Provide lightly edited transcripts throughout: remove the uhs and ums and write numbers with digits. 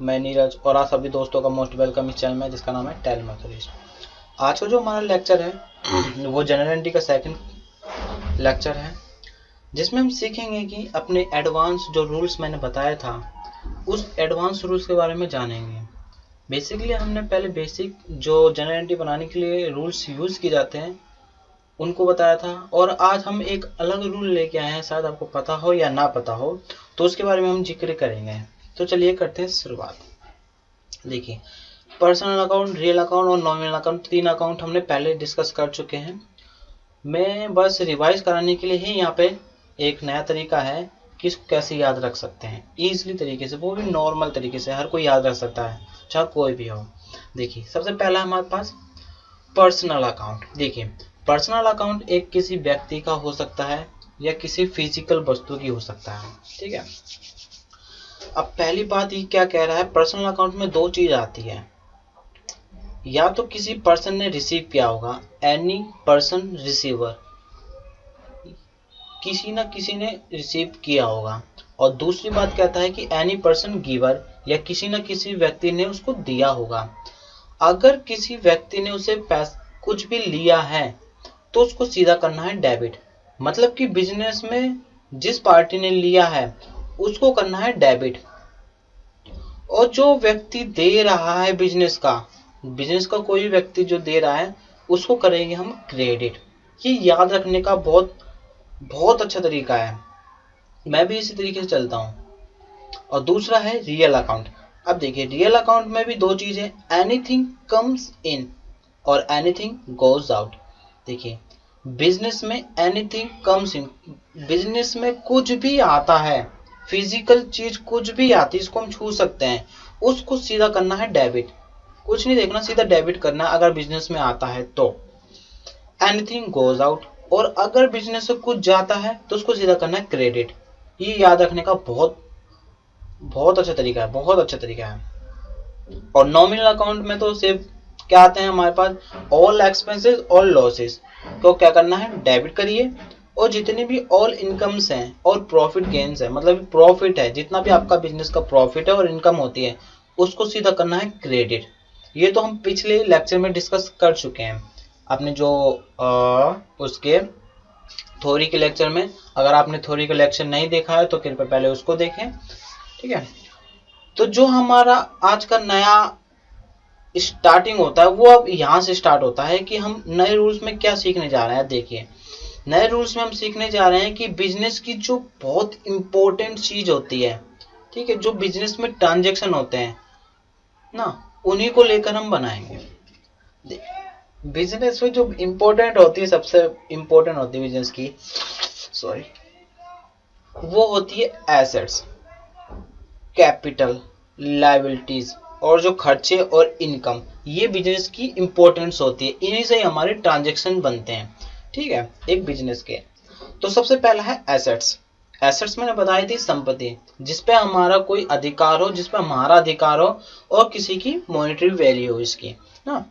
मैं नीरज और आप सभी दोस्तों का मोस्ट वेलकम इस चैनल में जिसका नाम है टेल मैथमेटिक्स। आज का जो हमारा लेक्चर है वो जनरल एंट्री का सेकंड लेक्चर है, जिसमें हम सीखेंगे कि अपने एडवांस जो रूल्स मैंने बताया था उस एडवांस रूल्स के बारे में जानेंगे। बेसिकली हमने पहले बेसिक जो जनरल एंट्री बनाने के लिए रूल्स यूज़ किए जाते हैं उनको बताया था, और आज हम एक अलग रूल लेके आए हैं, शायद आपको पता हो या ना पता हो, तो उसके बारे में हम जिक्र करेंगे। तो चलिए करते हैं शुरुआत। देखिए, पर्सनल अकाउंट, रियल अकाउंट और नॉमिनल अकाउंट, तीन अकाउंट हमने पहले डिस्कस कर चुके हैं। मैं बस रिवाइज कराने के लिए ही यहाँ पे एक नया तरीका है कि इसको कैसे याद रख सकते हैं ईजिली तरीके से, वो भी नॉर्मल तरीके से, हर कोई याद रख सकता है चाहे कोई भी हो। देखिए, सबसे पहला हमारे पास पर्सनल अकाउंट। देखिए, पर्सनल अकाउंट एक किसी व्यक्ति का हो सकता है या किसी फिजिकल वस्तु की हो सकता है, ठीक है। अब पहली बात ये क्या कह रहा है, पर्सनल अकाउंट में दो चीज आती है, या तो किसी पर्सन ने रिसीव किया होगा, एनी पर्सन रिसीवर, किसी ना किसी ने रिसीव किया होगा, और दूसरी बात कहता है कि एनी पर्सन गिवर, या किसी ना किसी व्यक्ति ने उसको दिया होगा। अगर किसी व्यक्ति ने उसे कुछ भी लिया है तो उसको सीधा करना है डेबिट, मतलब कि बिजनेस में जिस पार्टी ने लिया है उसको करना है डेबिट, और जो व्यक्ति दे रहा है बिजनेस का कोई व्यक्ति जो दे रहा है उसको करेंगे हम क्रेडिट। ये याद रखने का बहुत अच्छा तरीका है, मैं भी इसी तरीके से चलता हूँ। और दूसरा है रियल अकाउंट। अब देखिए, रियल अकाउंट में भी दो चीजें, एनीथिंग कम्स इन और एनीथिंग गोज आउट। देखिए, बिजनेस में एनीथिंग कम्स इन, बिजनेस में कुछ भी आता है, फिजिकल चीज कुछ भी आती है, इसको हम छू सकते हैं, उसको सीधा करना है डेबिट, कुछ नहीं देखना, सीधा डेबिट करना है अगर बिजनेस में आता है तो। एनीथिंग गोज आउट, और अगर बिजनेस से कुछ जाता है तो उसको सीधा करना है क्रेडिट। ये याद रखने का बहुत अच्छा तरीका है, बहुत अच्छा तरीका है। और नॉमिनल अकाउंट में तो सिर्फ क्या आते हैं हमारे पास, ऑल एक्सपेंसेस और लॉसेस को क्या करना है, डेबिट करिए, और जितने भी ऑल इनकम्स हैं और प्रॉफिट गेन्स है, मतलब प्रॉफिट है, जितना भी आपका बिजनेस का प्रॉफिट है और इनकम होती है उसको सीधा करना है क्रेडिट। ये तो हम पिछले लेक्चर में डिस्कस कर चुके हैं अपने जो उसके थ्योरी के लेक्चर में। अगर आपने थ्योरी का लेक्चर नहीं देखा है तो कृपया पहले उसको देखें, ठीक है। तो जो हमारा आज का नया स्टार्टिंग होता है वो अब यहाँ से स्टार्ट होता है कि हम नए रूल्स में क्या सीखने जा रहे हैं। देखिए, नए रूल्स में हम सीखने जा रहे हैं कि बिजनेस की जो बहुत इंपॉर्टेंट चीज होती है, ठीक है, जो बिजनेस में ट्रांजैक्शन होते हैं ना, उन्हीं को लेकर हम बनाएंगे। बिजनेस में जो इंपॉर्टेंट होती है, सबसे इंपॉर्टेंट होती है बिजनेस की, सॉरी, वो होती है एसेट्स, कैपिटल, लायबिलिटीज और जो खर्चे और इनकम। ये बिजनेस की इंपॉर्टेंस होती है, इन्हीं से हमारे ट्रांजैक्शन बनते हैं, ठीक है, एक बिजनेस के। तो सबसे पहला है एसेट्स। एसेट्स मैंने बताई थी संपत्ति, जिसपे हमारा कोई अधिकार हो, जिसपे हमारा अधिकार हो और किसी की मॉनेटरी वैल्यू हो इसकी ना।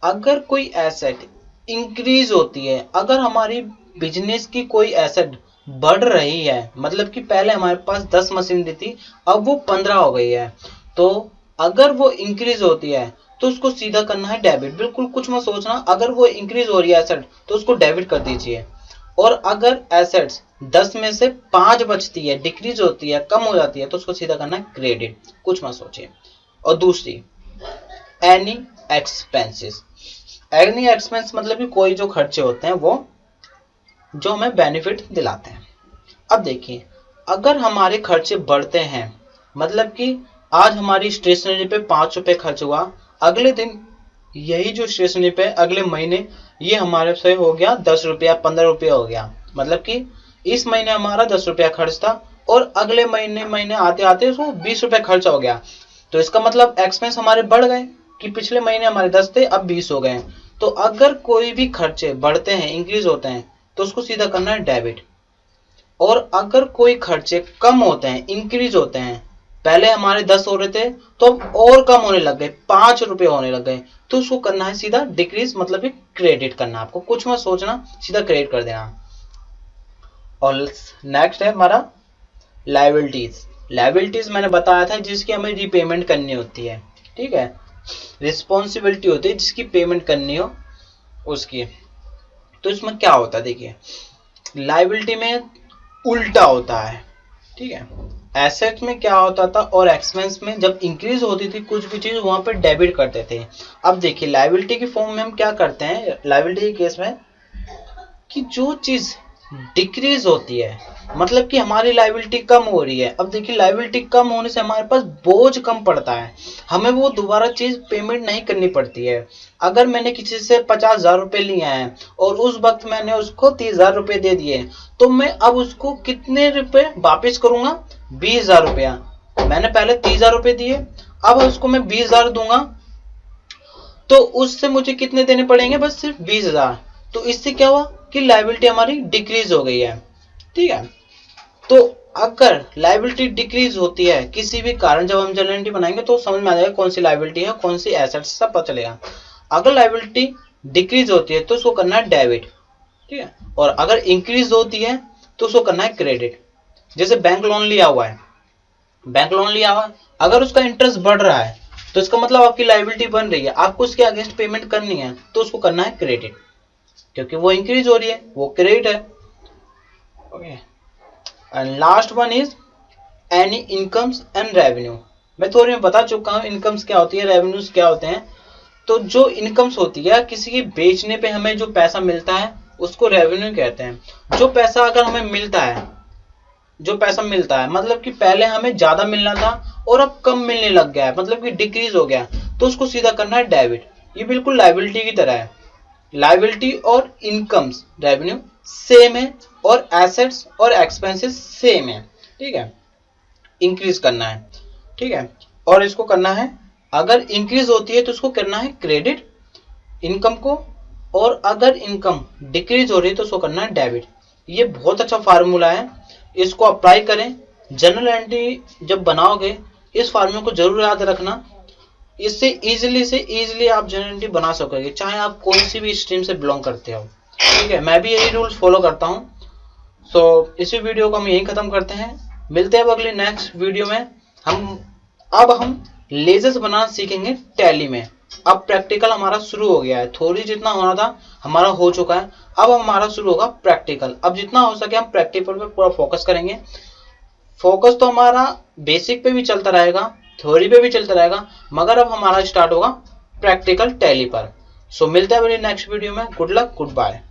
अगर कोई एसेट इंक्रीज होती है, अगर हमारी बिजनेस की कोई एसेट बढ़ रही है, मतलब कि पहले हमारे पास 10 मशीनरी थी, अब वो 15 हो गई है, तो अगर वो इंक्रीज होती है तो उसको सीधा करना है डेबिट। बिल्कुल कुछ मत सोचना, अगर वो इंक्रीज हो रही है एसेट तो उसको डेबिट कर दीजिए। और अगर एसेट्स 10 में से 5 बचती है, डिक्रीज होती है, कम हो जाती है, तो उसको सीधा करना है क्रेडिट, कुछ मत सोचिए। और दूसरी, एनी एक्सपेंसेस। एनी एक्सपेंस मतलब कि कोई जो खर्चे होते हैं वो जो हमें बेनिफिट दिलाते हैं। अब देखिए, अगर हमारे खर्चे बढ़ते हैं, मतलब कि आज हमारी स्टेशनरी पे 5 रुपए खर्च हुआ, अगले दिन यही जो स्टेशनरी पे अगले महीने ये हमारे से हो गया 10 रुपया, 15 रुपया हो गया, मतलब कि इस महीने हमारा 10 रुपया खर्च था और अगले महीने आते आते उसको 20 रुपया खर्च हो गया, तो इसका मतलब एक्सपेंस हमारे बढ़ गए कि पिछले महीने हमारे 10 थे अब 20 हो गए। तो अगर कोई भी खर्चे बढ़ते हैं, इंक्रीज होते हैं, तो उसको सीधा करना है डेबिट। और अगर कोई खर्चे कम होते हैं, इंक्रीज होते हैं, पहले हमारे 10 हो रहे थे तो अब और कम होने लग गए, 5 रुपए होने लग गए, तो उसको करना है सीधा डिक्रीज, मतलब क्रेडिट करना। आपको कुछ मत सोचना, सीधा क्रेडिट कर देना। और नेक्स्ट है हमारा लायबिलिटीज। लायबिलिटीज मैंने बताया था जिसकी हमें रीपेमेंट करनी होती है, ठीक है। रिस्पॉन्सिबिलिटी होती है जिसकी पेमेंट करनी हो उसकी। तो इसमें क्या होता है, देखिए लायबिलिटी में उल्टा होता है, ठीक है। एसेट में क्या होता था और एक्सपेंस में जब इंक्रीज होती थी कुछ भी चीज वहां पे डेबिट करते थे। अब देखिए लायबिलिटी की फॉर्म में हम क्या करते हैं, लायबिलिटी के केस में कि जो चीज डिक्रीज होती है मतलब कि हमारी लायबिलिटी कम हो रही है। अब देखिए लायबिलिटी कम होने से हमारे पास बोझ कम पड़ता है, हमें वो दोबारा चीज पेमेंट नहीं करनी पड़ती है। अगर मैंने किसी से 50,000 रुपए लिए हैं और उस वक्त मैंने उसको 30,000 रुपए दे दिए, तो मैं अब उसको कितने रुपए वापिस करूंगा, 20,000 रुपया। मैंने पहले 30,000 रुपए दिए, अब उसको मैं 20,000 दूंगा, तो उससे मुझे कितने देने पड़ेंगे, बस सिर्फ 20,000। तो इससे क्या हुआ कि लायबिलिटी हमारी डिक्रीज हो गई है, ठीक है। तो अगर लायबिलिटी डिक्रीज होती है किसी भी कारण, जब हम जर्नल एंट्री बनाएंगे तो समझ में आ जाएगा कौन सी लायबिलिटी है कौन सी एसेट, सब पता चलेगा। अगर लायबिलिटी डिक्रीज होती है तो उसको करना है डेबिट, ठीक है। और अगर इंक्रीज होती है तो उसको करना है क्रेडिट। जैसे बैंक लोन लिया हुआ है, बैंक लोन लिया हुआ है, अगर उसका इंटरेस्ट बढ़ रहा है तो इसका मतलब आपकी लायबिलिटी बन रही है, आपको उसके अगेंस्ट पेमेंट करनी है, तो उसको करना है क्रेडिट, क्योंकि वो इंक्रीज हो रही है, वो क्रेडिट है, okay. And last one is any incomes and revenue. मैं थोड़ी में बता चुका हूँ इनकम्स क्या होती है, रेवेन्यूज क्या होते हैं। तो जो इनकम्स होती है किसी की बेचने पे हमें जो पैसा मिलता है उसको रेवेन्यू कहते हैं। जो पैसा अगर हमें मिलता है, जो पैसा मिलता है मतलब कि पहले हमें ज्यादा मिलना था और अब कम मिलने लग गया है, मतलब कि डिक्रीज हो गया, तो उसको सीधा करना है डेबिट। ये बिल्कुल लायबिलिटी की तरह है। लायबिलिटी और इनकम्स रेवेन्यू सेम है और एसेट्स और एक्सपेंसेस सेम है, ठीक है। इंक्रीज करना है, ठीक है। और इसको करना है, अगर इंक्रीज होती है तो उसको करना है क्रेडिट इनकम को, और अगर इनकम डिक्रीज हो रही है तो उसको करना है डेबिट। ये बहुत अच्छा फार्मूला है, इसको अप्लाई करें। जनरल एंट्री जब बनाओगे इस फार्मूले को जरूर याद रखना, इससे इजीली से इजीली आप जनरल एंट्री बना सकोगे, चाहे आप कोई सी भी स्ट्रीम से बिलोंग करते हो, ठीक है। मैं भी यही रूल्स फॉलो करता हूँ। सो इसी वीडियो को हम यही खत्म करते हैं, मिलते हैं अगली नेक्स्ट वीडियो में। हम लेजर्स बनाना सीखेंगे टैली में। अब प्रैक्टिकल हमारा शुरू हो गया है, थोड़ी जितना होना था हमारा हो चुका है, अब हमारा शुरू होगा प्रैक्टिकल। अब जितना हो सके हम प्रैक्टिकल पे पूरा फोकस करेंगे। फोकस तो हमारा बेसिक पे भी चलता रहेगा, थ्योरी पे भी चलता रहेगा, मगर अब हमारा स्टार्ट होगा प्रैक्टिकल टैली पर। सो मिलते हैं अगली नेक्स्ट वीडियो में। Good luck, good bye.